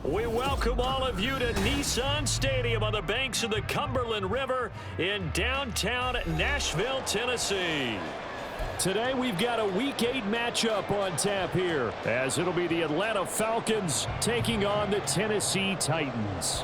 We welcome all of you to Nissan Stadium on the banks of the Cumberland River in downtown Nashville, Tennessee. Today we've got a Week 8 matchup on tap here, as it'll be the Atlanta Falcons taking on the Tennessee Titans.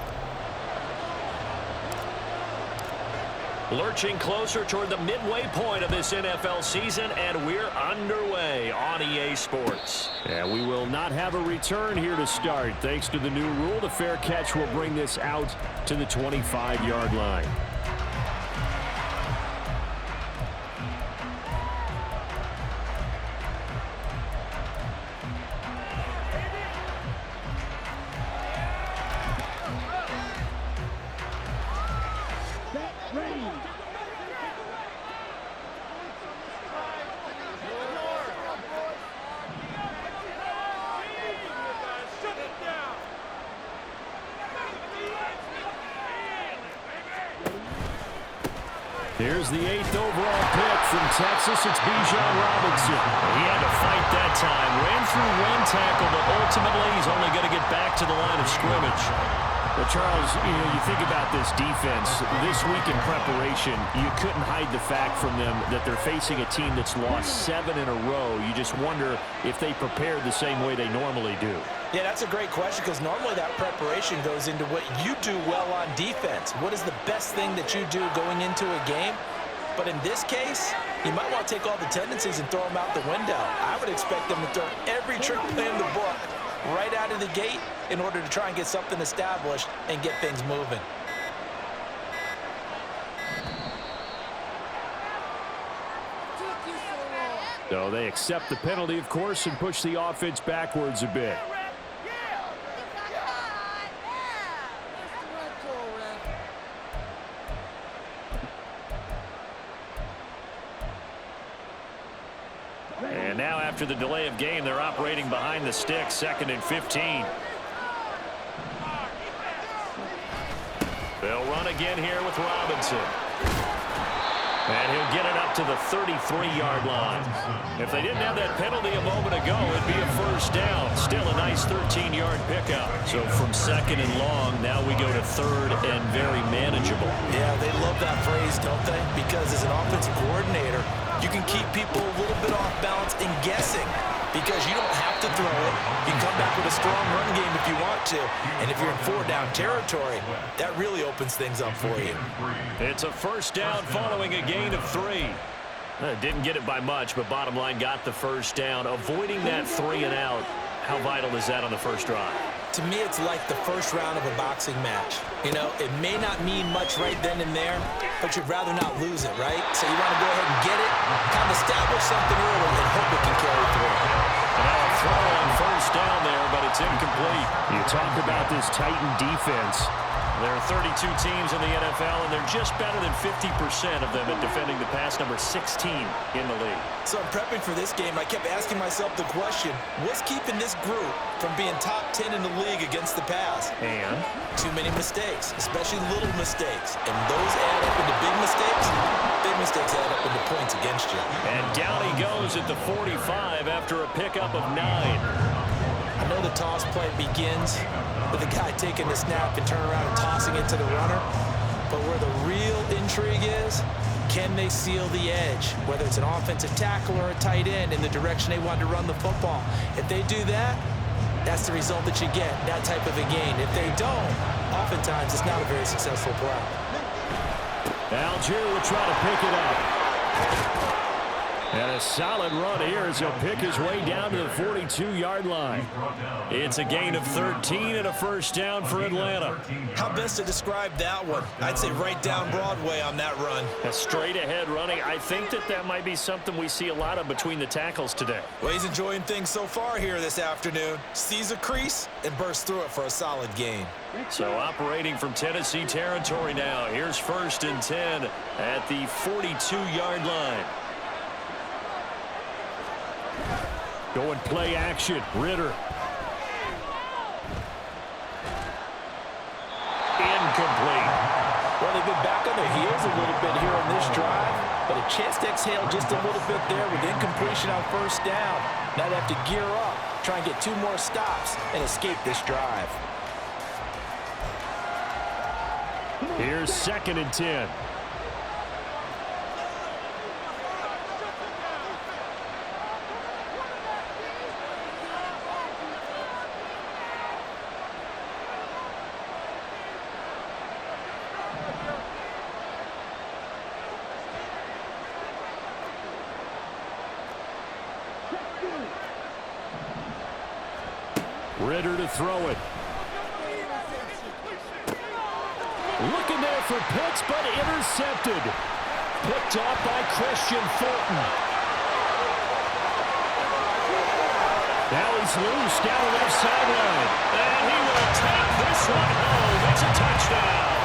Lurching closer toward the midway point of this NFL season, and we're underway on EA Sports. And we will not have a return here to start. Thanks to the new rule, the fair catch will bring this out to the 25-yard line. Here's the 8th overall pick from Texas. It's Bijan Robinson. He had to fight that time. Ran through one tackle, but ultimately he's only going to get back to the line of scrimmage. Well, Charles, you think about this defense. This week in preparation, you couldn't hide the fact from them that they're facing a team that's lost 7 in a row. You just wonder if they prepared the same way they normally do. Yeah, that's a great question, because normally that preparation goes into what you do well on defense. What is the best thing that you do going into a game? But in this case, you might want to take all the tendencies and throw them out the window. I would expect them to throw every trick play in the book right out of the gate in order to try and get something established and get things moving. So they accept the penalty, of course, and push the offense backwards a bit. And now after the delay of game, they're operating behind the sticks, 2nd and 15. They'll run again here with Robinson. And he'll get it up to the 33-yard line. If they didn't have that penalty a moment ago, it'd be a first down. Still a nice 13-yard pickup. So from 2nd and long, now we go to 3rd and very manageable. Yeah, they love that phrase, don't they? Because as an offensive coordinator, you can keep people a little bit off balance and guessing, because you don't have to throw it. You can come back with a strong run game if you want to. And if you're in 4-down territory, that really opens things up for you. It's a first down following a gain of 3. Didn't get it by much, but bottom line got the first down. Avoiding that 3 and out, how vital is that on the first drive? To me, it's like the first round of a boxing match. You know, it may not mean much right then and there, but you'd rather not lose it, right? So you want to go ahead and get it, kind of establish something early, and hope it can carry through. A throw on first down there, but it's incomplete. You talk about this Titan defense. There are 32 teams in the NFL, and they're just better than 50% of them at defending the pass, number 16 in the league. So in prepping for this game, I kept asking myself the question, what's keeping this group from being top 10 in the league against the pass? And? Too many mistakes, especially little mistakes. And those add up into big mistakes. Big mistakes add up into points against you. And down he goes at the 45 after a pickup of 9. I know the toss play begins with the guy taking the snap and turning around and tossing it to the runner. But where the real intrigue is, can they seal the edge? Whether it's an offensive tackle or a tight end in the direction they want to run the football. If they do that, that's the result that you get, that type of a gain. If they don't, oftentimes it's not a very successful play. Algier will try to pick it up. And a solid run here as he'll pick his way down to the 42-yard line. It's a gain of 13 and a first down for Atlanta. How best to describe that one? I'd say right down Broadway on that run. A straight-ahead running. I think that might be something we see a lot of between the tackles today. Well, he's enjoying things so far here this afternoon. Sees a crease and bursts through it for a solid gain. So operating from Tennessee territory now. Here's 1st and 10 at the 42-yard line. Going play action. Ritter. Incomplete. Well, they've been back on their heels a little bit here on this drive, but a chance to exhale just a little bit there with incompletion on first down. Now they have to gear up, try and get 2 more stops and escape this drive. Here's 2nd and 10. Ritter to throw it. Looking there for Pitts, but intercepted. Picked off by Christian Fulton. Now he's loose down the left sideline. And he will take this one home. It's a touchdown.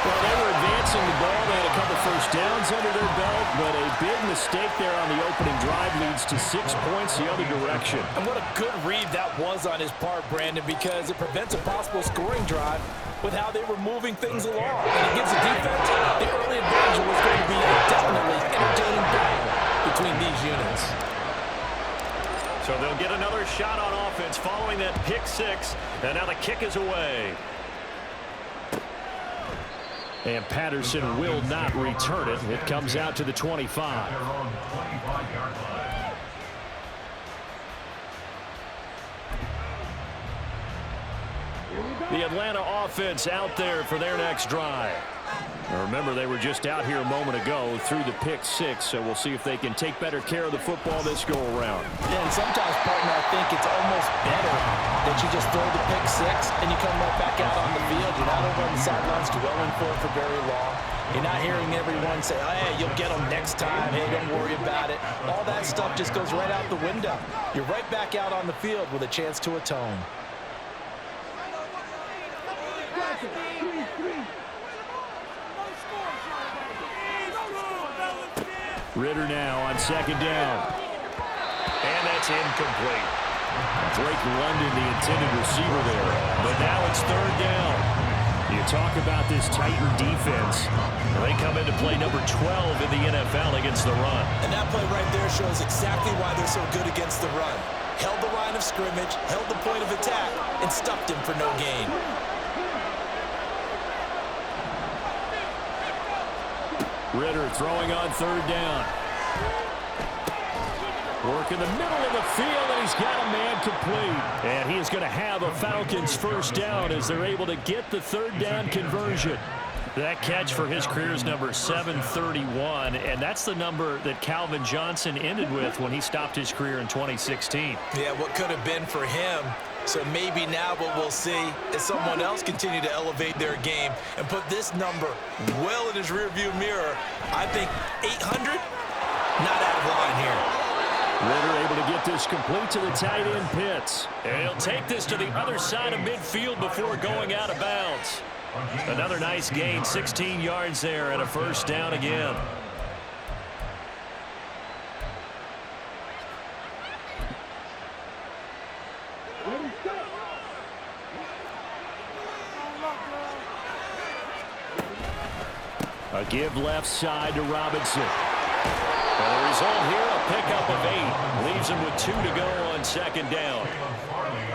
Well, they were advancing the ball. They had a couple first downs under their belt, but a big mistake there on the opening drive leads to 6 points the other direction. And what a good read that was on his part, Brandon, because it prevents a possible scoring drive with how they were moving things along. And it gives the defense the early advantage was going to be a definitely entertaining battle between these units. So they'll get another shot on offense following that pick 6, and now the kick is away. And Patterson will not return it. It comes out to the 25. The Atlanta offense out there for their next drive. Now remember, they were just out here a moment ago through the pick 6, so we'll see if they can take better care of the football this go-around. Yeah, and sometimes, partner, I think it's almost better that you just throw the pick 6 and you come right back out on the field. You're not over on the sidelines dwelling for it for very long. You're not hearing everyone say, oh, hey, you'll get them next time. Hey, don't worry about it. All that stuff just goes right out the window. You're right back out on the field with a chance to atone. Ritter now on 2nd down. And that's incomplete. Drake London, the intended receiver there. But now it's 3rd down. You talk about this Titan defense. They come into play number 12 in the NFL against the run. And that play right there shows exactly why they're so good against the run. Held the line of scrimmage, held the point of attack, and stuffed him for no gain. Ritter throwing on 3rd down. Work in the middle of the field, and he's got a man complete. And he is going to have a Falcons 1st down as they're able to get the 3rd down conversion. That catch for his career is number 731, and that's the number that Calvin Johnson ended with when he stopped his career in 2016. Yeah, what could have been for him. So maybe now what we'll see is someone else continue to elevate their game and put this number well in his rearview mirror. I think 800, not out of line here. Ritter able to get this complete to the tight end Pitts. And he'll take this to the other side of midfield before going out of bounds. Another nice gain, 16 yards there, and a 1st down again. A give left side to Robinson. And the result here, a pickup of 8. Leaves him with 2 to go on 2nd down.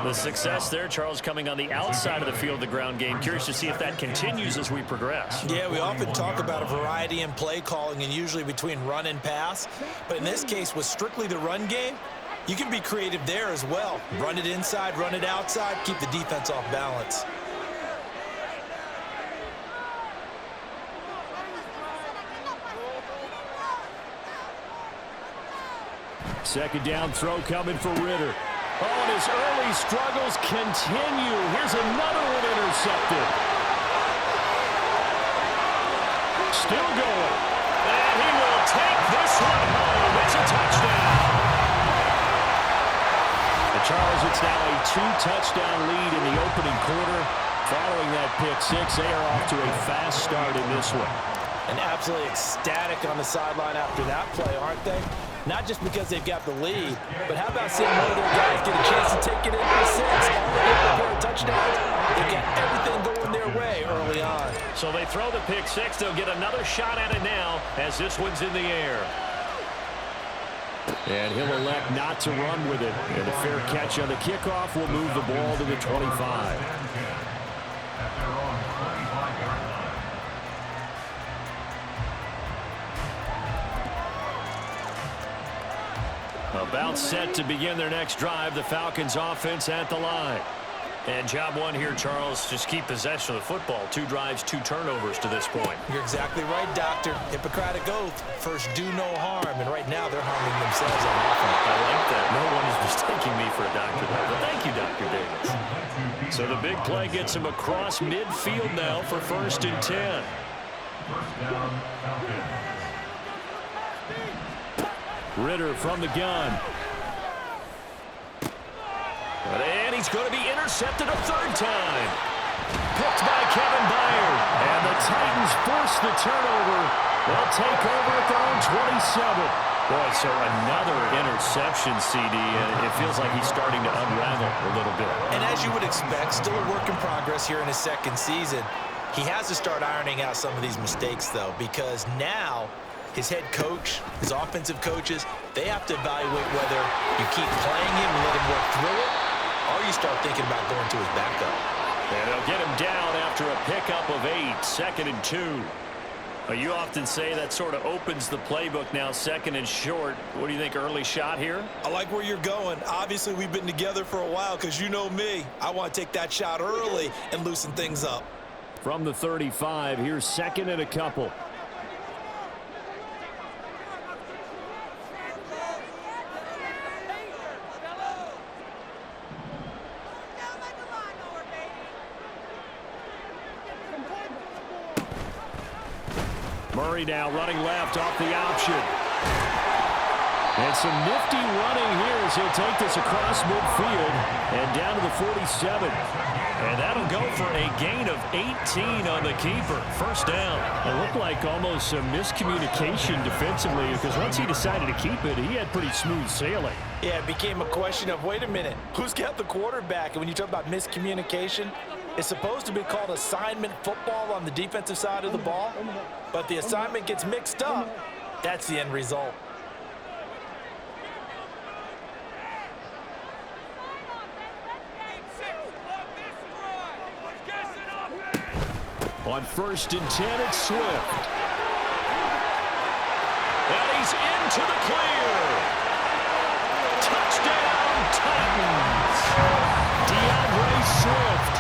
The success there, Charles, coming on the outside of the field, the ground game. Curious to see if that continues as we progress. Yeah, we often talk about a variety in play calling and usually between run and pass. But in this case, with strictly the run game, you can be creative there as well. Run it inside, run it outside, keep the defense off balance. Second down throw coming for Ritter. Oh, and his early struggles continue. Here's another one intercepted. Still going. And he will take this one home. It's a touchdown. And Charles, it's now a 2-touchdown lead in the opening quarter. Following that pick 6, they are off to a fast start in this one. And absolutely ecstatic on the sideline after that play, aren't they? Not just because they've got the lead, but how about seeing one of their guys get a chance to take it in for 6? All the touchdowns, they got everything going their way early on. So they throw the pick 6. They'll get another shot at it now as this one's in the air. And he'll elect not to run with it. And a fair catch on the kickoff will move the ball to the 25. About set to begin their next drive, the Falcons offense at the line. And job one here, Charles, just keep possession of the football. 2 drives, 2 turnovers to this point. You're exactly right, Doctor. Hippocratic oath, first do no harm, and right now they're harming themselves on offense. I like that. No one is mistaking me for a doctor there, but thank you, Dr. Davis. So the big play gets him across midfield now for 1st and 10. Ritter from the gun. And he's going to be intercepted a 3rd time. Picked by Kevin Byard. And the Titans force the turnover. They'll take over at their own 27. Boy, so another interception, CD, and it feels like he's starting to unravel a little bit. And as you would expect, still a work in progress here in his 2nd season. He has to start ironing out some of these mistakes, though, because now his head coach, his offensive coaches, they have to evaluate whether you keep playing him and let him work through it, or you start thinking about going to his backup. And they'll get him down after a pickup of 8, 2nd and 2. You often say that sort of opens the playbook now, 2nd and short. What do you think, early shot here? I like where you're going. Obviously, we've been together for a while because you know me. I want to take that shot early and loosen things up. From the 35, here's 2nd and a couple. Murray now running left off the option. And some nifty running here as he'll take this across midfield and down to the 47. And that'll go for a gain of 18 on the keeper. 1st down. It looked like almost a miscommunication defensively because once he decided to keep it, he had pretty smooth sailing. Yeah, it became a question of, wait a minute, who's got the quarterback? And when you talk about miscommunication, it's supposed to be called assignment football on the defensive side of the ball, but the assignment gets mixed up. That's the end result. On 1st and 10, it's Swift. And he's into the clear. Touchdown, Titans. DeAndre Swift,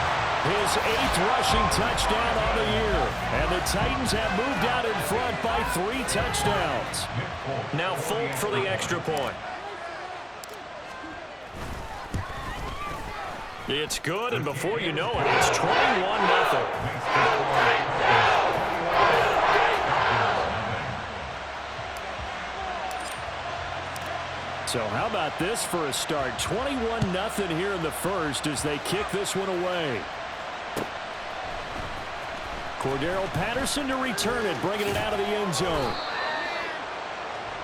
his 8th rushing touchdown on the year. And the Titans have moved out in front by 3 touchdowns. Now Folk for the extra point. It's good, and before you know it, it's 21-0. So how about this for a start? 21-0 here in the 1st as they kick this one away. Cordero Patterson to return it, bringing it out of the end zone.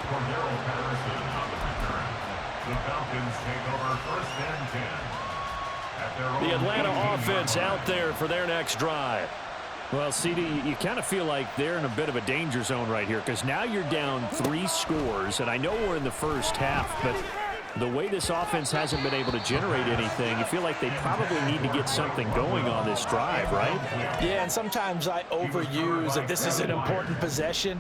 Cordero Patterson on the return. The Falcons take over 1st and 10. The Atlanta offense out there for their next drive. Well, CD, you kind of feel like they're in a bit of a danger zone right here because now you're down 3 scores, and I know we're in the 1st half, but the way this offense hasn't been able to generate anything, you feel like they probably need to get something going on this drive, right? Yeah, and sometimes I overuse that this is an important possession.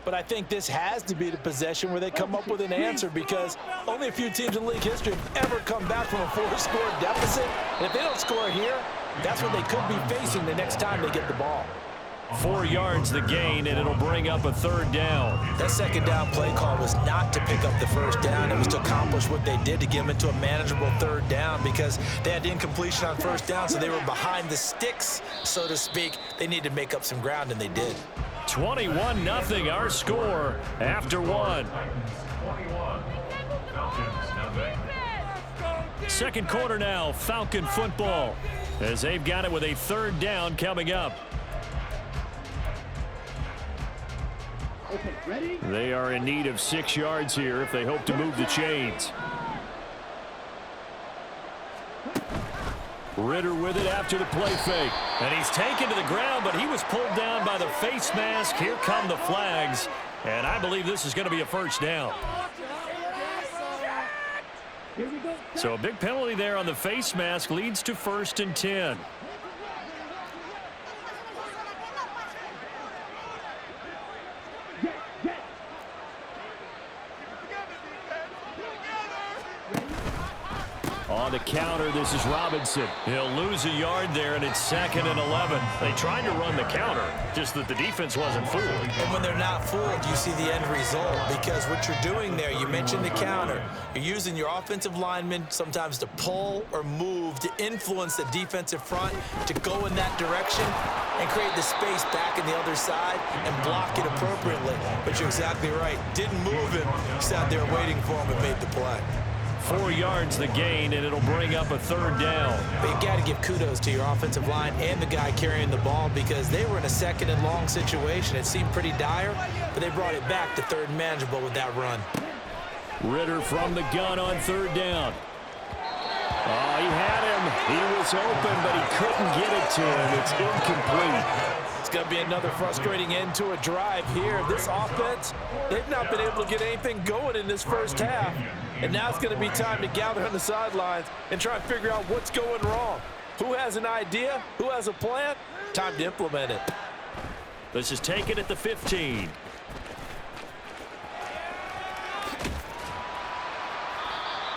But I think this has to be the possession where they come up with an answer because only a few teams in league history have ever come back from a 4-score deficit. And if they don't score here, that's what they could be facing the next time they get the ball. 4 yards the gain, and it'll bring up a 3rd down. That 2nd down play call was not to pick up the 1st down. It was to accomplish what they did to get them into a manageable 3rd down because they had incompletion on 1st down, so they were behind the sticks, so to speak. They needed to make up some ground, and they did. 21-0 our score after 1. 2nd quarter now, Falcon football, as they've got it with a 3rd down coming up. They are in need of 6 yards here if they hope to move the chains. Ritter with it after the play fake. And he's taken to the ground, but he was pulled down by the face mask. Here come the flags. And I believe this is going to be a 1st down. So a big penalty there on the face mask leads to 1st and 10. On the counter, this is Robinson. He'll lose a yard there, and it's 2nd and 11. They tried to run the counter, just that the defense wasn't fooled. And when they're not fooled, you see the end result, because what you're doing there, you mentioned the counter. You're using your offensive linemen sometimes to pull or move to influence the defensive front to go in that direction and create the space back in the other side and block it appropriately. But you're exactly right. Didn't move him. Sat there waiting for him and made the play. 4 yards the gain, and it'll bring up a 3rd down. But you've got to give kudos to your offensive line and the guy carrying the ball, because they were in a 2nd and long situation. It seemed pretty dire, but they brought it back to 3rd and manageable with that run. Ritter from the gun on 3rd down. Oh, he had him. He was open, but he couldn't get it to him. It's incomplete. It's going to be another frustrating end to a drive here. This offense, they've not been able to get anything going in this first half. And now it's going to be time to gather on the sidelines and try and figure out what's going wrong. Who has an idea? Who has a plan? Time to implement it. This is taken at the 15.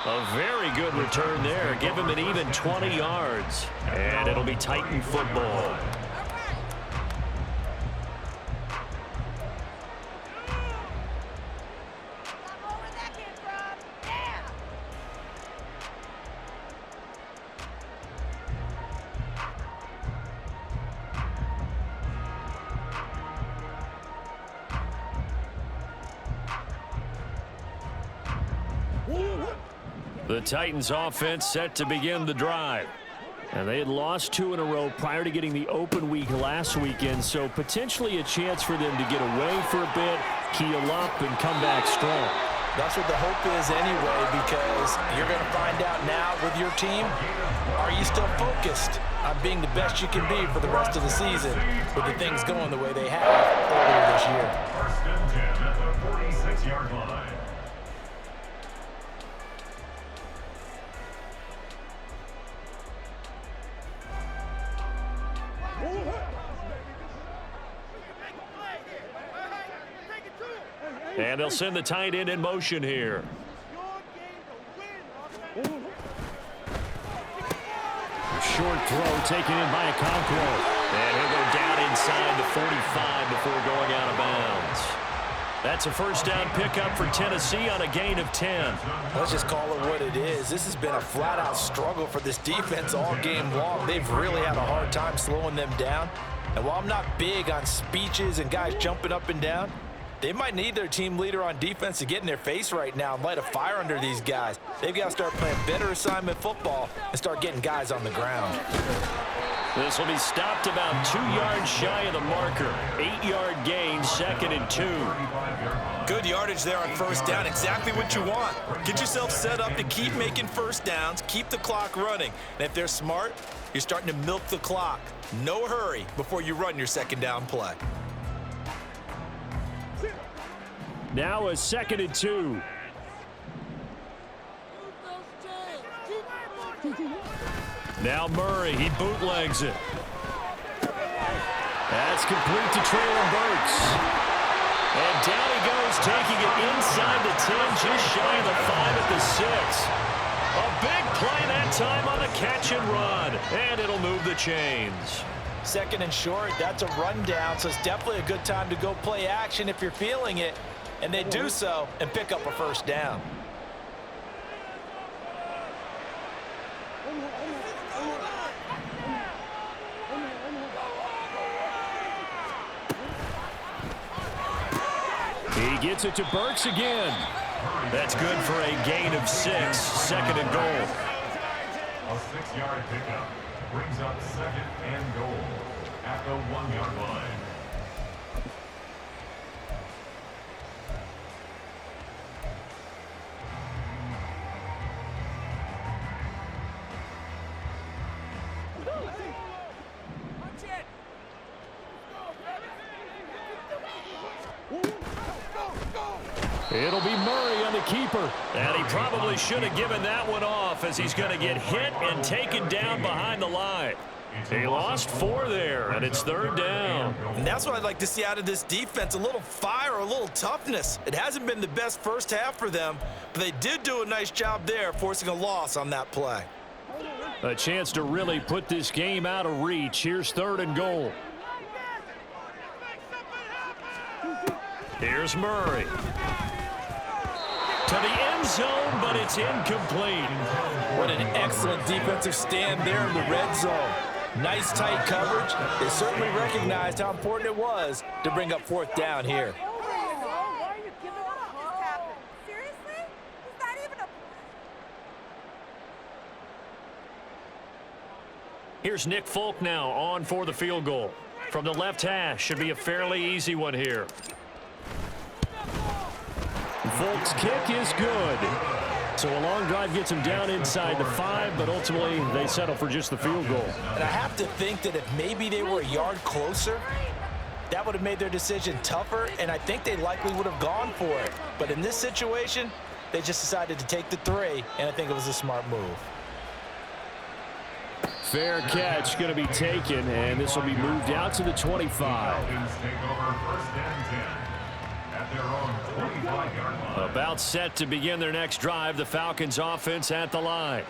A very good return there. Give him an even 20 yards. And it'll be Titan football. The Titans offense set to begin the drive. And they had lost 2 in a row prior to getting the open week last weekend, so potentially a chance for them to get away for a bit, heal up, and come back strong. That's what the hope is anyway, because you're going to find out now with your team, are you still focused on being the best you can be for the rest of the season with the things going the way they have earlier this year. 1st and 10 at the 46-yard line. And they'll send the tight end in motion here. Short throw taken in by Okonkwo. And he'll go down inside the 45 before going out of bounds. That's a 1st down pickup for Tennessee on a gain of 10. Let's just call it what it is. This has been a flat-out struggle for this defense all game long. They've really had a hard time slowing them down. And while I'm not big on speeches and guys jumping up and down, they might need their team leader on defense to get in their face right now and light a fire under these guys. They've got to start playing better assignment football and start getting guys on the ground. This will be stopped about 2 yards shy of the marker. 8-yard gain, 2nd and 2. Good yardage there on 1st down. Exactly what you want. Get yourself set up to keep making 1st downs, keep the clock running. And if they're smart, you're starting to milk the clock. No hurry before you run your 2nd down play. Now a 2nd and 2. Now Murray, he bootlegs it. That's complete to Traylon Burks. And down he goes, taking it inside the 10, just shy of the 5 at the 6. A big play that time on a catch and run. And it'll move the chains. 2nd and short, that's a rundown, so it's definitely a good time to go play action if you're feeling it. And they do so and pick up a 1st down. He gets it to Burks again. That's good for a gain of 6, 2nd and goal. A 6-yard pickup brings up 2nd and goal at the 1-yard line. It'll be Murray on the keeper. And he probably should have given that one off, as he's going to get hit and taken down behind the line. He lost 4 there, and it's 3rd down. And that's what I'd like to see out of this defense, a little fire, a little toughness. It hasn't been the best first half for them, but they did do a nice job there, forcing a loss on that play. A chance to really put this game out of reach. Here's 3rd and goal. Here's Murray. To the end zone, but it's incomplete. What an excellent defensive stand there in the red zone. Nice tight coverage. They certainly recognized how important it was to bring up 4th down here. Here's Nick Folk now on for the field goal. From the left hash, should be a fairly easy one here. Folk's kick is good. So a long drive gets him down inside the 5, but ultimately they settle for just the field goal. And I have to think that if maybe they were a yard closer, that would have made their decision tougher, and I think they likely would have gone for it. But in this situation, they just decided to take the 3, and I think it was a smart move. Fair catch going to be taken, and this will be moved out to the 25. Falcons take over 1st and 10 at their own 25-yard line. About set to begin their next drive, the Falcons offense at the line.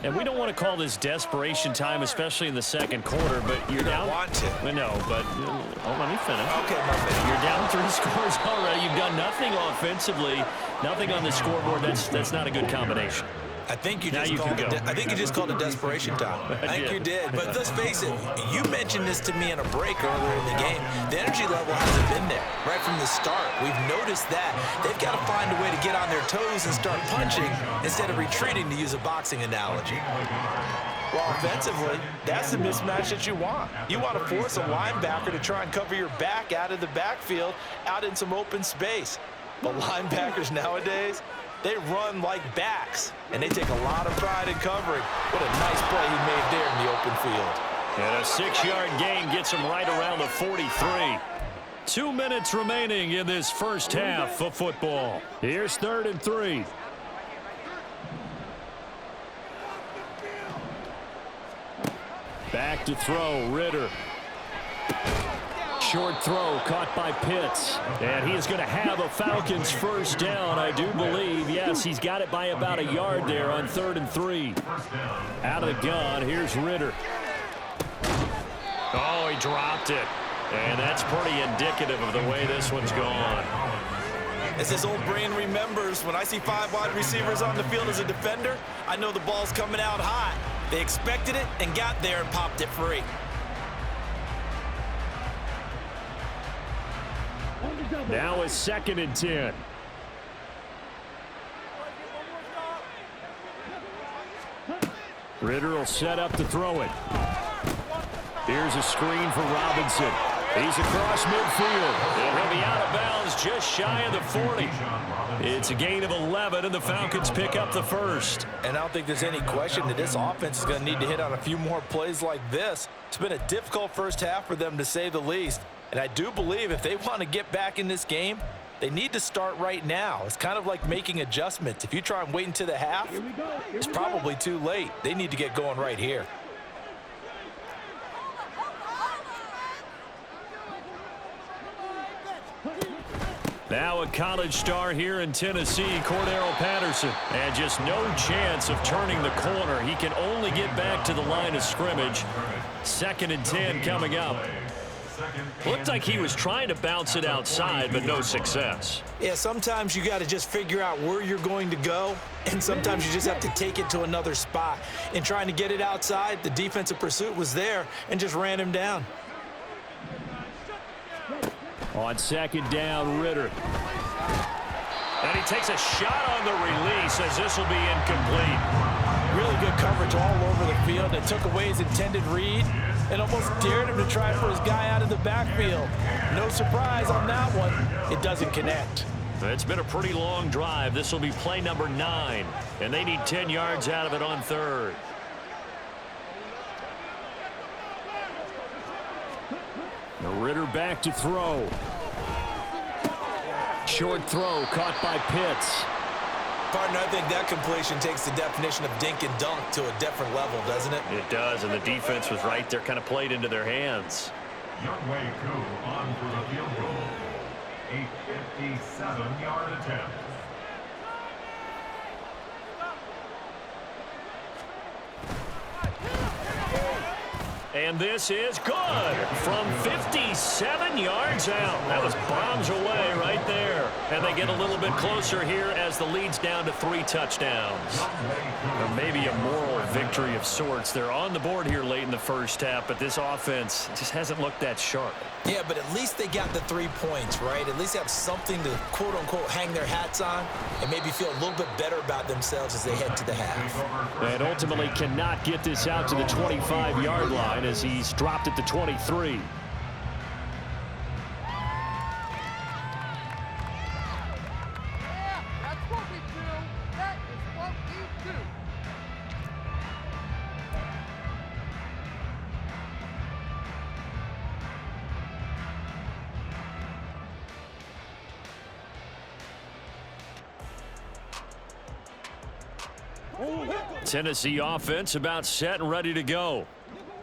And we don't want to call this desperation time, especially in the 2nd quarter, but you're down. Want to. I know, but let me finish. Okay, my bad. You're down 3 scores already. You've done nothing offensively, nothing on the scoreboard. That's not a good combination. I think you just called it desperation time. I think you did. But let's face it, you mentioned this to me in a break earlier in the game. The energy level hasn't been there right from the start. We've noticed that. They've got to find a way to get on their toes and start punching instead of retreating, to use a boxing analogy. Well, offensively, that's the mismatch that you want. You want to force a linebacker to try and cover your back out of the backfield, out in some open space. But linebackers nowadays, they run like backs, and they take a lot of pride in covering. What a nice play he made there in the open field. And a 6-yard gain gets him right around the 43. 2 minutes remaining in this first half of football. Here's 3rd and 3. Back to throw, Ritter. Short throw caught by Pitts. And he is going to have a Falcons 1st down, I do believe. Yes, he's got it by about a yard there on 3rd and 3. Out of the gun, here's Ritter. Oh, he dropped it. And that's pretty indicative of the way this one's gone. As his old brain remembers, when I see 5 wide receivers on the field as a defender, I know the ball's coming out hot. They expected it and got there and popped it free. Now it's 2nd and 10. Ritter will set up to throw it. Here's a screen for Robinson. He's across midfield. He'll be out of bounds just shy of the 40. It's a gain of 11, and the Falcons pick up the 1st. And I don't think there's any question that this offense is going to need to hit on a few more plays like this. It's been a difficult first half for them, to say the least. And I do believe if they want to get back in this game, they need to start right now. It's kind of like making adjustments. If you try and wait until the half, it's probably too late. They need to get going right here. Now a college star here in Tennessee, Cordero Patterson. And just no chance of turning the corner. He can only get back to the line of scrimmage. 2nd and 10 coming up. Looked like he was trying to bounce it outside, but no success. Yeah, sometimes you got to just figure out where you're going to go, and sometimes you just have to take it to another spot. In trying to get it outside, the defensive pursuit was there and just ran him down. On 2nd down, Ritter. And he takes a shot on the release as this will be incomplete. Really good coverage all over the field. It took away his intended read and almost dared him to try for his guy out of the backfield. No surprise on that one. It doesn't connect. It's been a pretty long drive. This will be play number 9, and they need 10 yards out of it on 3rd. The Ritter back to throw. Short throw caught by Pitts. Partner, I think that completion takes the definition of dink and dunk to a different level, doesn't it? It does, and the defense was right there, kind of played into their hands. Youngway Koo on for the field goal. A 57-yard attempt. And this is good from 57 yards out. That was bombs away right there. And they get a little bit closer here as the lead's down to 3 touchdowns. Or maybe a moral victory of sorts. They're on the board here late in the first half, but this offense just hasn't looked that sharp. Yeah, but at least they got the 3 points, right? At least they have something to, quote-unquote, hang their hats on and maybe feel a little bit better about themselves as they head to the half. And ultimately cannot get this out to the 25-yard line as he's dropped it to 23. Tennessee offense about set and ready to go.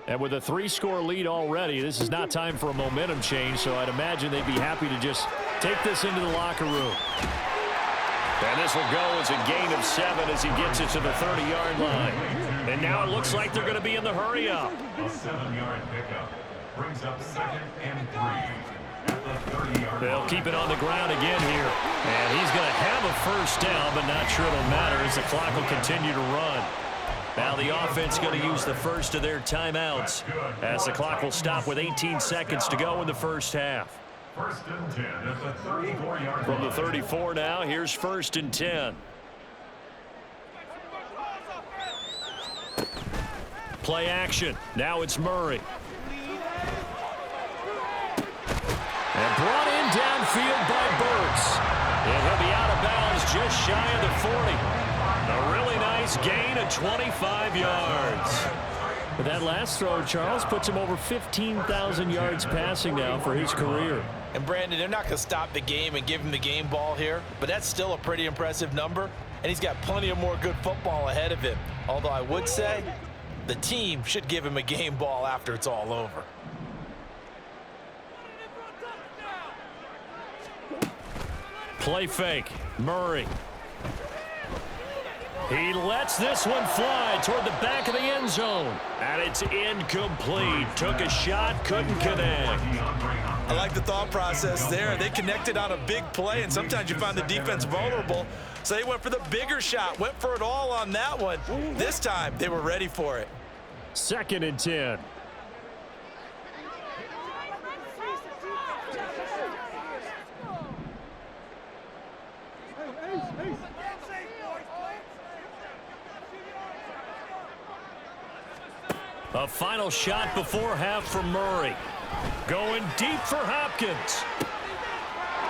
And with a 3-score lead already, this is not time for a momentum change, so I'd imagine they'd be happy to just take this into the locker room. And this will go as a gain of 7 as he gets it to the 30-yard line. And now it looks like they're going to be in the hurry-up. A 7-yard pickup brings up 2nd and 3 at the 30-yard line. They'll keep it on the ground again here. And he's going to have a first down, but not sure it'll matter as the clock will continue to run. Now the offense going to use the first of their timeouts as the clock will stop with 18 seconds to go in the first half. 1st and 10 at the 34-yard line. From the 34 now, here's 1st and 10. Play action. Now it's Murray. And brought in downfield by Burks. And he'll be out of bounds just shy of the 40. A really nice gain of 25 yards. But that last throw, Charles, puts him over 15,000 yards passing now for his career. And Brandon, they're not going to stop the game and give him the game ball here, but that's still a pretty impressive number, and he's got plenty of more good football ahead of him. Although I would say the team should give him a game ball after it's all over. Play fake. Murray. He lets this one fly toward the back of the end zone. And it's incomplete. Took a shot, couldn't connect. I like the thought process there. They connected on a big play, and sometimes you find the defense vulnerable. So they went for the bigger shot, went for it all on that one. This time, they were ready for it. 2nd and 10. A final shot before half from Murray. Going deep for Hopkins.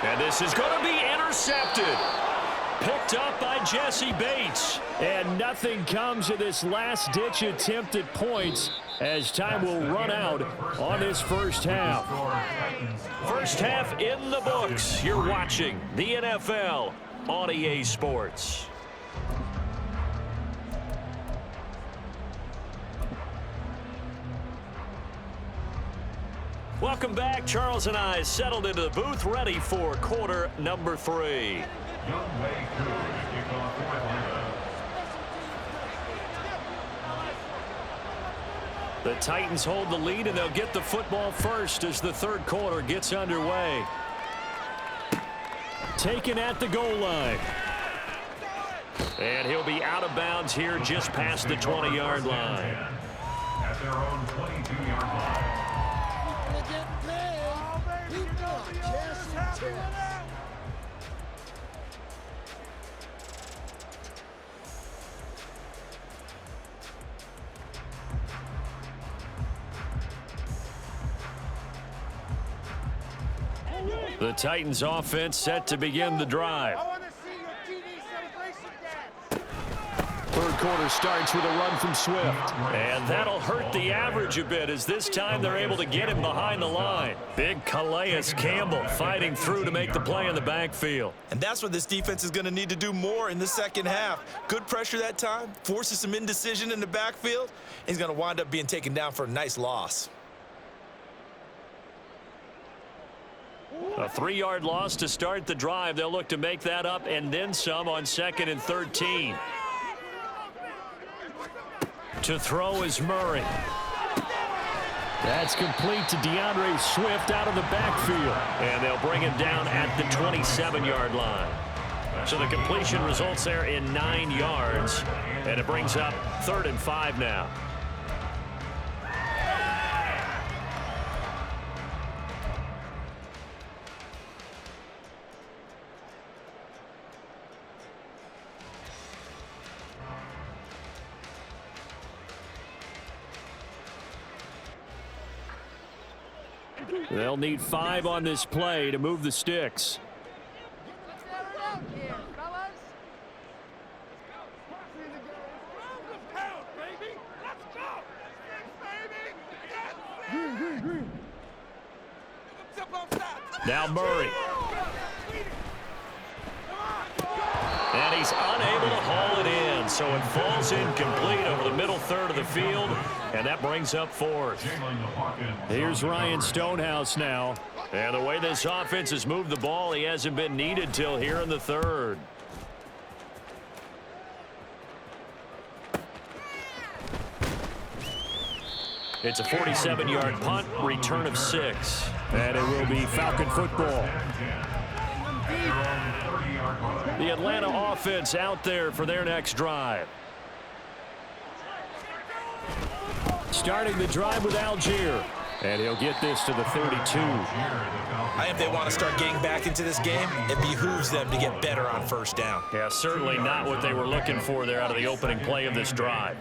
And this is going to be intercepted. Picked up by Jesse Bates. And nothing comes of this last-ditch attempt at points as time will run out on this first half. First half in the books. You're watching the NFL on EA Sports. Welcome back. Charles and I settled into the booth, ready for quarter number 3. The Titans hold the lead, and they'll get the football first as the third quarter gets underway. Taken at the goal line. And he'll be out of bounds here just past the 20-yard line. At their own 22-yard line. The Titans offense set to begin the drive. Third quarter starts with a run from Swift. And that'll hurt the average a bit as this time they're able to get him behind the line. Big Calais Campbell fighting through to make the play in the backfield. And that's what this defense is going to need to do more in the second half. Good pressure that time, forces some indecision in the backfield. He's going to wind up being taken down for a nice loss. A 3-yard loss to start the drive. They'll look to make that up and then some on 2nd and 13. To throw is Murray. That's complete to DeAndre Swift out of the backfield. And they'll bring him down at the 27-yard line. So the completion results there in 9 yards. And it brings up 3rd and 5 now. They'll need 5 on this play to move the sticks. Now Murray. And he's unable to haul it in, so it falls incomplete over the middle third of the field, and that brings up 4th. Here's Ryan Stonehouse now. And the way this offense has moved the ball, he hasn't been needed till here in the 3rd. It's a 47-yard punt, return of 6. And it will be Falcon football. The Atlanta offense out there for their next drive. Starting the drive with Algier. And he'll get this to the 32. I think they want to start getting back into this game. It behooves them to get better on 1st down. Yeah, certainly not what they were looking for there out of the opening play of this drive.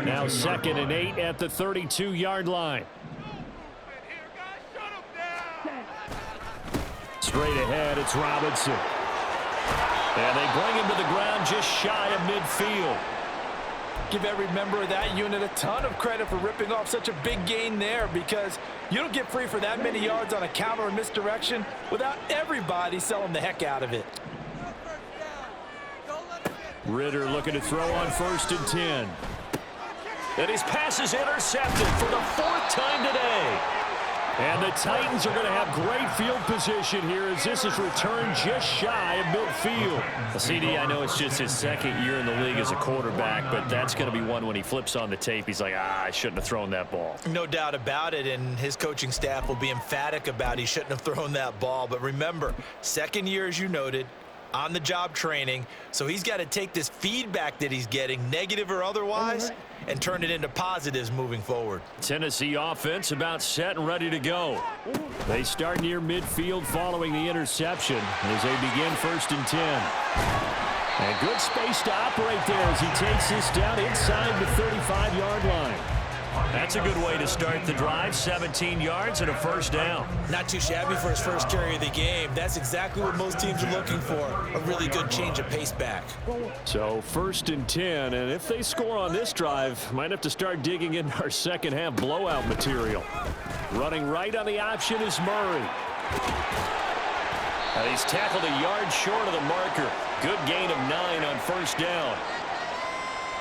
Now 2nd and 8 at the 32-yard line. Straight ahead, it's Robinson. And they bring him to the ground just shy of midfield. Give every member of that unit a ton of credit for ripping off such a big gain there, because you don't get free for that many yards on a counter or misdirection without everybody selling the heck out of it. Ritter looking to throw on 1st and 10. And his pass is intercepted for the 4th time today. And the Titans are going to have great field position here as this is returned just shy of midfield. Well, CD, I know it's just his 2nd year in the league as a quarterback, but that's going to be one when he flips on the tape. He's like, I shouldn't have thrown that ball. No doubt about it, and his coaching staff will be emphatic about he shouldn't have thrown that ball. But remember, 2nd year, as you noted, on-the-job training, so he's got to take this feedback that he's getting, negative or otherwise, and turn it into positives moving forward. Tennessee offense about set and ready to go. They start near midfield following the interception as they begin 1st and 10. And good space to operate there as he takes this down inside the 35-yard line. That's a good way to start the drive. 17 yards and a 1st down. Not too shabby for his 1st carry of the game. That's exactly what most teams are looking for. A really good change of pace back. So 1st and 10, and if they score on this drive, might have to start digging into our 2nd half blowout material. Running right on the option is Murray. He's tackled a yard short of the marker. Good gain of 9 on 1st down.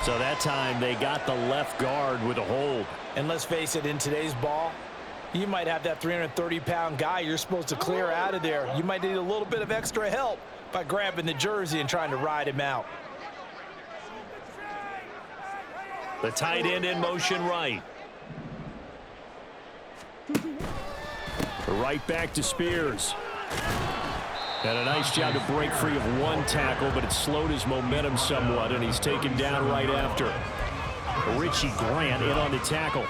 So that time they got the left guard with a hold. And let's face it, in today's ball, you might have that 330-pound guy you're supposed to clear out of there. You might need a little bit of extra help by grabbing the jersey and trying to ride him out. The tight end in motion right. Right back to Spears. And a nice job to break free of 1 tackle, but it slowed his momentum somewhat, and he's taken down right after. Richie Grant in on the tackle.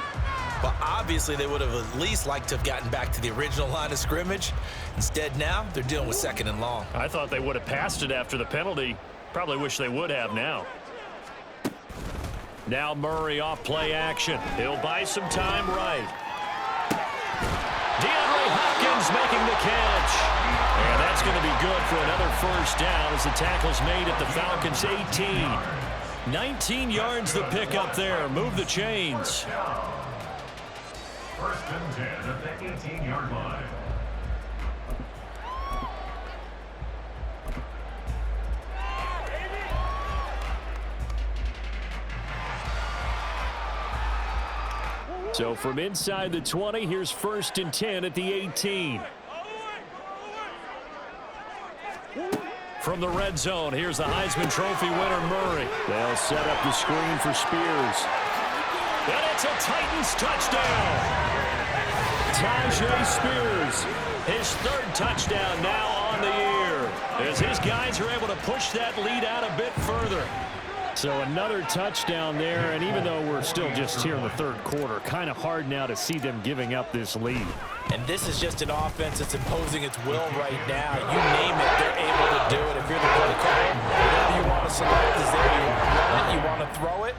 But obviously they would have at least liked to have gotten back to the original line of scrimmage. Instead now, they're dealing with 2nd and long. I thought they would have passed it after the penalty. Probably wish they would have now. Now Murray off play action. He'll buy some time right. DeAndre Hopkins making the catch. And that's going to be good for another 1st down as the tackle's made at the Falcons' 18. 19 yards the pickup there. Move the chains. 1st and 10 at the 18-yard line. So from inside the 20, here's 1st and 10 at the 18. From the red zone, here's the Heisman Trophy winner, Murray. They'll set up the screen for Spears. And it's a Titans touchdown. Tajay Spears. His third touchdown now on the year, as his guys are able to push that lead out a bit further. So another touchdown there, and even though we're still just here in the third quarter, kind of hard now to see them giving up this lead. And this is just an offense that's imposing its will right now. You name it, they're able to do it. If you're the play caller, whatever you want to select is there. You want to run it, you want to throw it,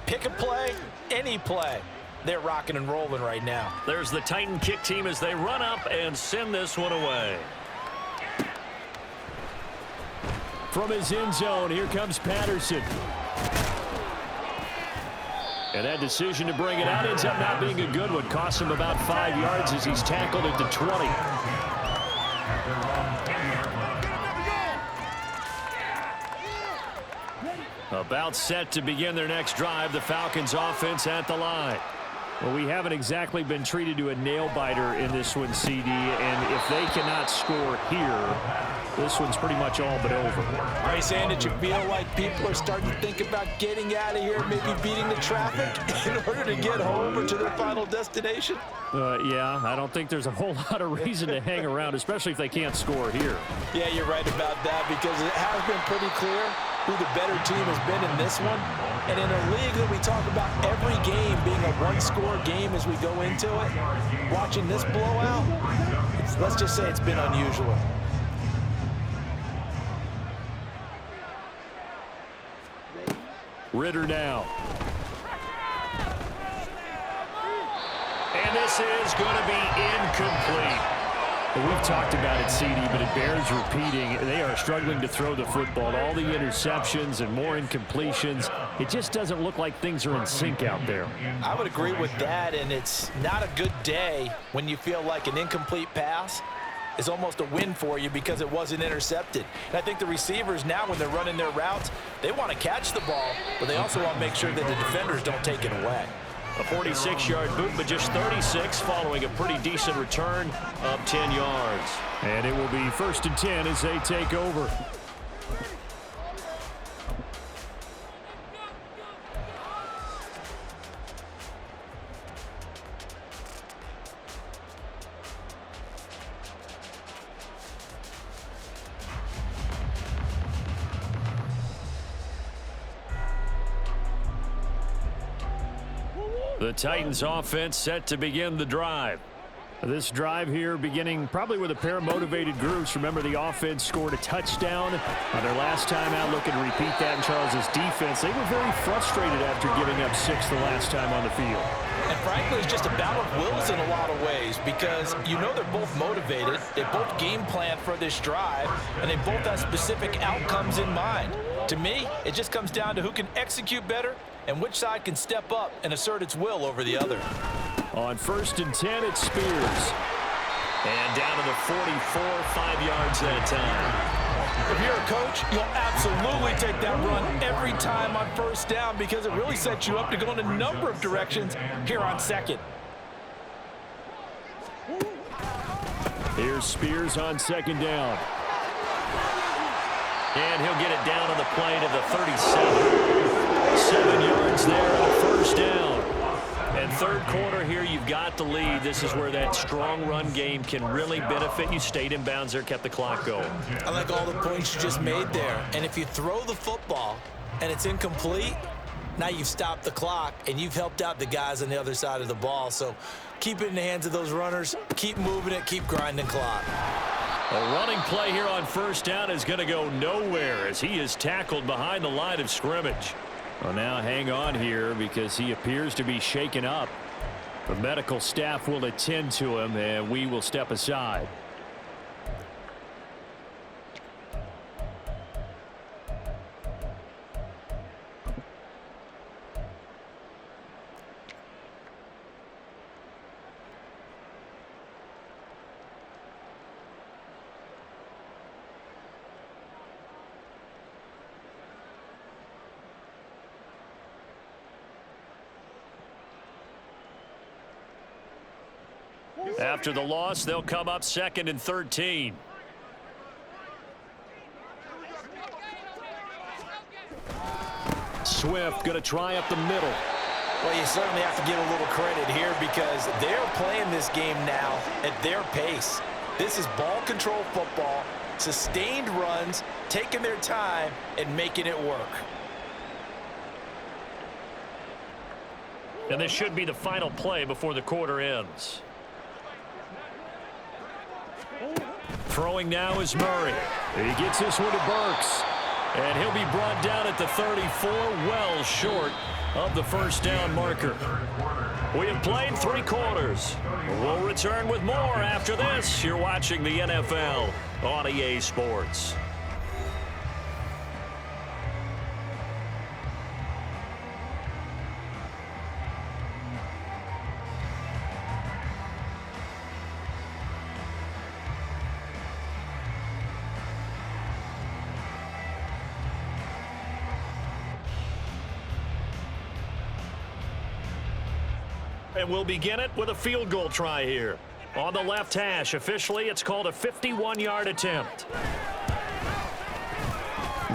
pick a play, any play. They're rocking and rolling right now. There's the Titan kick team as they run up and send this one away. From his end zone, here comes Patterson. And that decision to bring it out ends up not being a good one. Costs him about 5 yards as he's tackled at the 20. About set to begin their next drive, the Falcons offense at the line. Well, we haven't exactly been treated to a nail-biter in this one, CD, and if they cannot score here, this one's pretty much all but over. Are you saying that you feel like people are starting to think about getting out of here, maybe beating the traffic in order to get home or to their final destination? Yeah, I don't think there's a whole lot of reason to hang around, especially if they can't score here. Yeah, you're right about that, because it has been pretty clear who the better team has been in this one. And in a league that we talk about every game being a one-score game as we go into it, watching this blowout, let's just say it's been unusual. Ritter now. And this is going to be incomplete. We've talked about it, CD, but it bears repeating. They are struggling to throw the football. All the interceptions and more incompletions. It just doesn't look like things are in sync out there. I would agree with that, and it's not a good day when you feel like an incomplete pass is almost a win for you because it wasn't intercepted. And I think the receivers now, when they're running their routes, they want to catch the ball, but they also want to make sure that the defenders don't take it away. A 46-yard boot, but just 36 following a pretty decent return of 10 yards. And it will be 1st and 10 as they take over. The Titans offense set to begin the drive. This drive here beginning probably with a pair of motivated groups. Remember, the offense scored a touchdown on their last time out. Looking to repeat that in Charles's defense. They were very frustrated after giving up 6 the last time on the field. And frankly, it's just a battle of wills in a lot of ways, because you know they're both motivated. They both game plan for this drive, and they both have specific outcomes in mind. To me, it just comes down to who can execute better and which side can step up and assert its will over the other. On 1st and 10, it's Spears. And down to the 44, 5 yards that time. If you're a coach, you'll absolutely take that run every time on 1st down, because it really sets you up to go in a number of directions here on 2nd. Here's Spears on 2nd down. And he'll get it down on the play to the 37. 7 yards there on 1st down. And 3rd quarter here, you've got the lead. This is where that strong run game can really benefit you. Stayed in bounds there, kept the clock going. I like all the points you just made there. And if you throw the football and it's incomplete, now you've stopped the clock and you've helped out the guys on the other side of the ball. So keep it in the hands of those runners. Keep moving it. Keep grinding clock. A running play here on 1st down is going to go nowhere as he is tackled behind the line of scrimmage. Well, now hang on here because he appears to be shaken up. The medical staff will attend to him, and we will step aside. After the loss, they'll come up 2nd and 13. Swift going to try up the middle. Well, you certainly have to give a little credit here because they're playing this game now at their pace. This is ball control football, sustained runs, taking their time, and making it work. And this should be the final play before the quarter ends. Throwing now is Murray. He gets this one to Burks. And he'll be brought down at the 34, well short of the first down marker. We have played 3 quarters. We'll return with more after this. You're watching the NFL on EA Sports. And we'll begin it with a field goal try here. On the left hash, officially, it's called a 51-yard attempt.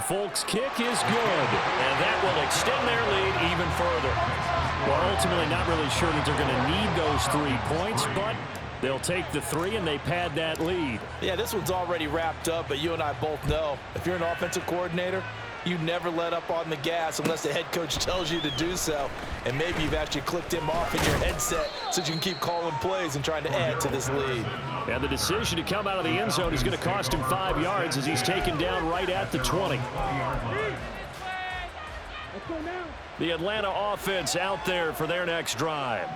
Folk's kick is good. And that will extend their lead even further. Well, ultimately not really sure that they're going to need those 3 points, but they'll take the 3 and they pad that lead. Yeah, this one's already wrapped up, but you and I both know if you're an offensive coordinator, you never let up on the gas unless the head coach tells you to do so. And maybe you've actually clicked him off in your headset so you can keep calling plays and trying to add to this lead. And the decision to come out of the end zone is going to cost him 5 yards as he's taken down right at the 20. The Atlanta offense out there for their next drive.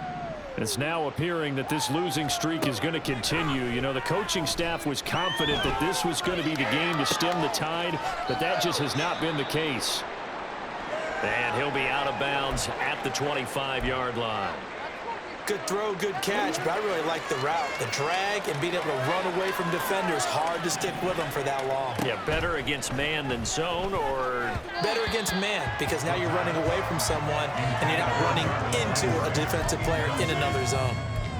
It's now appearing that this losing streak is going to continue. You know, the coaching staff was confident that this was going to be the game to stem the tide, but that just has not been the case. And he'll be out of bounds at the 25-yard line. Good throw, good catch, but I really like the route. The drag and being able to run away from defenders, hard to stick with them for that long. Yeah, better against man than zone, or better against man, because now you're running away from someone and you're not running into a defensive player in another zone.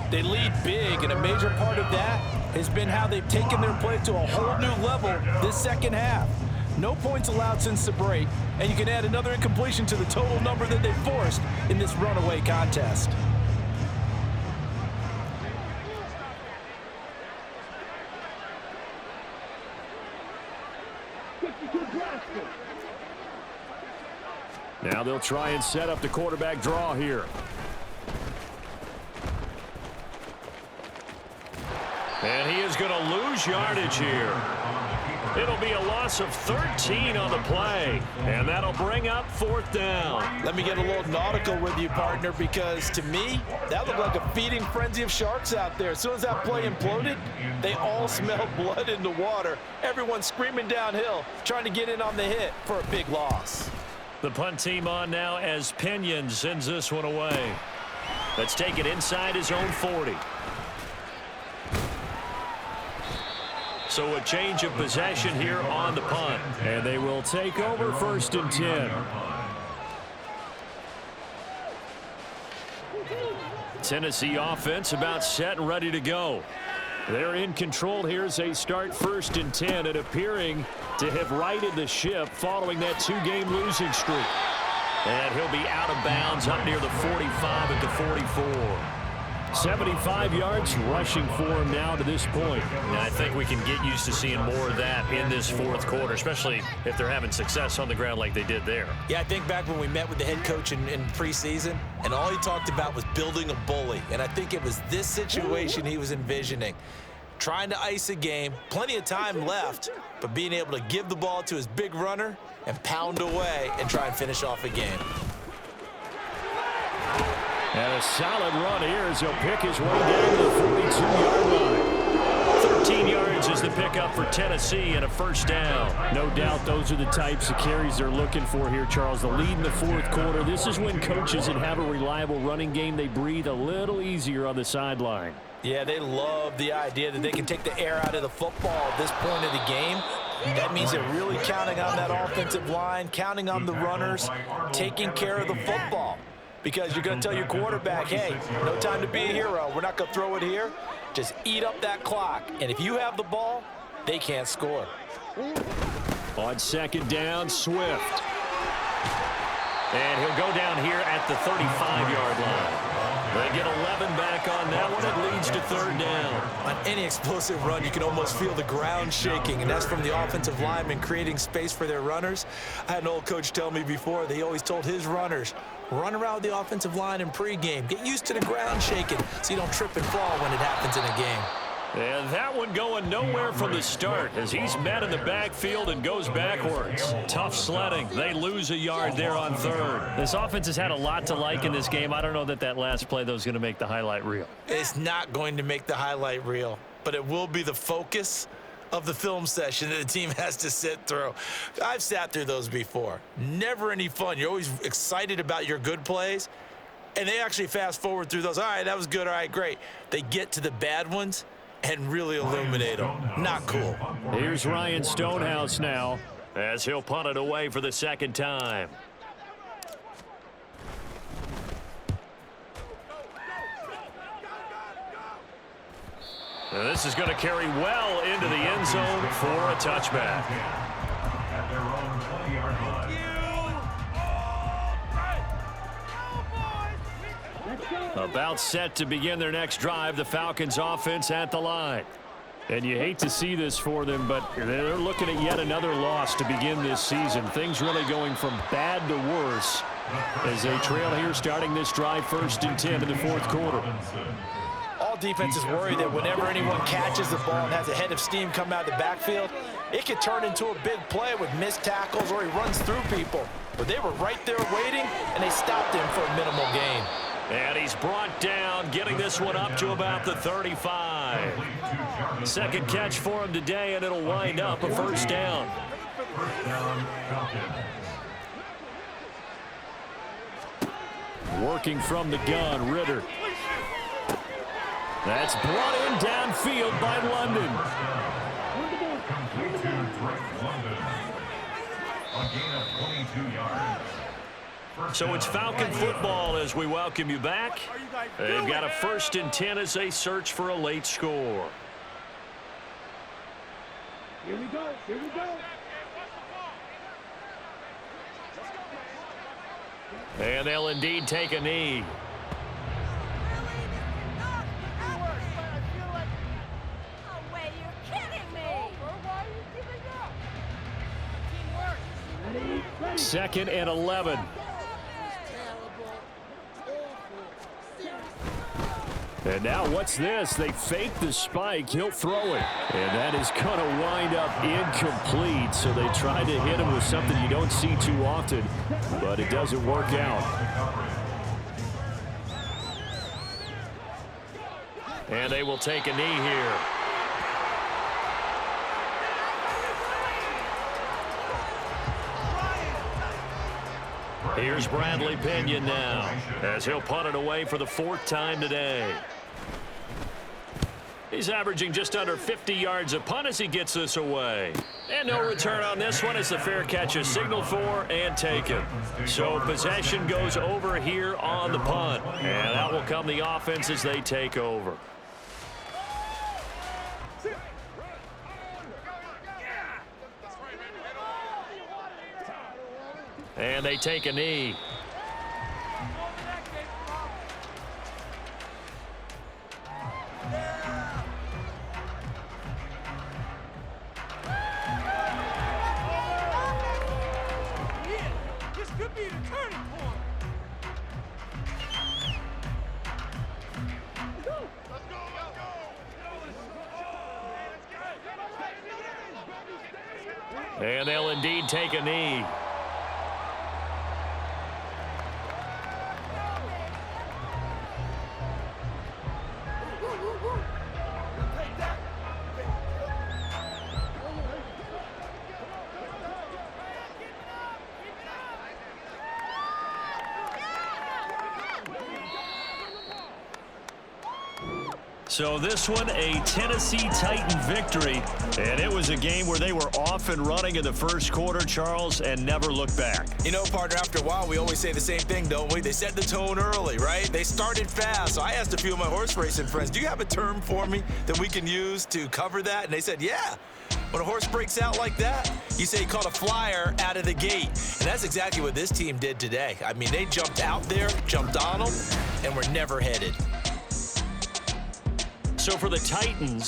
They lead big, and a major part of that has been how they've taken their play to a whole new level this second half. No points allowed since the break, and you can add another incompletion to the total number that they forced in this runaway contest. Now they'll try and set up the quarterback draw here. And he is going to lose yardage here. It'll be a loss of 13 on the play. And that'll bring up 4th down. Let me get a little nautical with you, partner, because to me, that looked like a feeding frenzy of sharks out there. As soon as that play imploded, they all smelled blood in the water. Everyone screaming downhill, trying to get in on the hit for a big loss. The punt team on now as Pinion sends this one away. Let's take it inside his own 40. So a change of possession here on the punt. And they will take over 1st and 10. Tennessee offense about set and ready to go. They're in control here as they start 1st and 10 and appearing to have righted the ship following that 2-game losing streak. And he'll be out of bounds up near the 45 at the 44. 75 yards rushing for him now to this point. Now, I think we can get used to seeing more of that in this 4th quarter, especially if they're having success on the ground like they did there. Yeah, I think back when we met with the head coach in preseason, and all he talked about was building a bully. And I think it was this situation he was envisioning. Trying to ice a game, plenty of time left, but being able to give the ball to his big runner and pound away and try and finish off a game. And a solid run here as he'll pick his way down to the 42-yard line. 13 yards is the pickup for Tennessee and a 1st down. No doubt those are the types of carries they're looking for here, Charles. The lead in the 4th quarter. This is when coaches that have a reliable running game, they breathe a little easier on the sideline. Yeah, they love the idea that they can take the air out of the football at this point of the game. That means they're really counting on that offensive line, counting on the runners, taking care of the football. Because you're going to tell your quarterback, hey, no time to be a hero. We're not going to throw it here. Just eat up that clock. And if you have the ball, they can't score. On 2nd down, Swift. And he'll go down here at the 35-yard line. They get 11 back on that one. It leads to third down. On any explosive run, you can almost feel the ground shaking, and that's from the offensive linemen creating space for their runners. I had an old coach tell me before, they always told his runners, run around the offensive line in pregame. Get used to the ground shaking so you don't trip and fall when it happens in a game. And that one going nowhere from the start as he's met in the backfield and goes backwards. Tough sledding. They lose a yard there on third. This offense has had a lot to like in this game. I don't know that last play, though, is going to make the highlight reel. It's not going to make the highlight reel, but it will be the focus of the film session that the team has to sit through. I've sat through those before. Never any fun. You're always excited about your good plays, and they actually fast forward through those. All right, that was good. All right, great. They get to the bad ones and really illuminate them. Not cool. Here's Ryan Stonehouse now as he'll punt it away for the second time. And this is going to carry well into the end zone for a touchback. At their own 20-yard line. About set to begin their next drive, the Falcons offense at the line. And you hate to see this for them, but they're looking at yet another loss to begin this season. Things really going from bad to worse as they trail here starting this drive 1st and 10 in the fourth quarter. All defenses worry that whenever anyone catches the ball and has a head of steam come out of the backfield, it could turn into a big play with missed tackles or he runs through people. But they were right there waiting, and they stopped him for a minimal gain. And he's brought down, getting this one up to about the 35. Second catch for him today, and it'll wind up a first down. First down, Falcons. Working from the gun, Ritter. That's brought in downfield by London. Complete to Drake London. A gain of 22 yards. So it's Falcon football as we welcome you back. They've got a 1st and 10 as they search for a late score. Here we go. Here we go. And they'll indeed take a knee. Second and 11. And now what's this? They fake the spike. He'll throw it. And that is going to wind up incomplete. So they tried to hit him with something you don't see too often, but it doesn't work out. And they will take a knee here. Here's Bradley Pinion now as he'll punt it away for the 4th time today. He's averaging just under 50 yards a punt as he gets this away. And no return on this one as the fair catch is signaled for and taken. So possession goes over here on the punt. And that will come the offense as they take over. And they take a knee. This could be the turning point. Let's go. And they'll indeed take a knee. So this one, a Tennessee Titan victory, and it was a game where they were off and running in the first quarter, Charles, and never looked back. You know, partner, after a while, we always say the same thing, don't we? They set the tone early, right? They started fast. So I asked a few of my horse racing friends, do you have a term for me that we can use to cover that? And they said, yeah. When a horse breaks out like that, you say he caught a flyer out of the gate. And that's exactly what this team did today. I mean, they jumped out there, jumped on them, and were never headed. So for the Titans,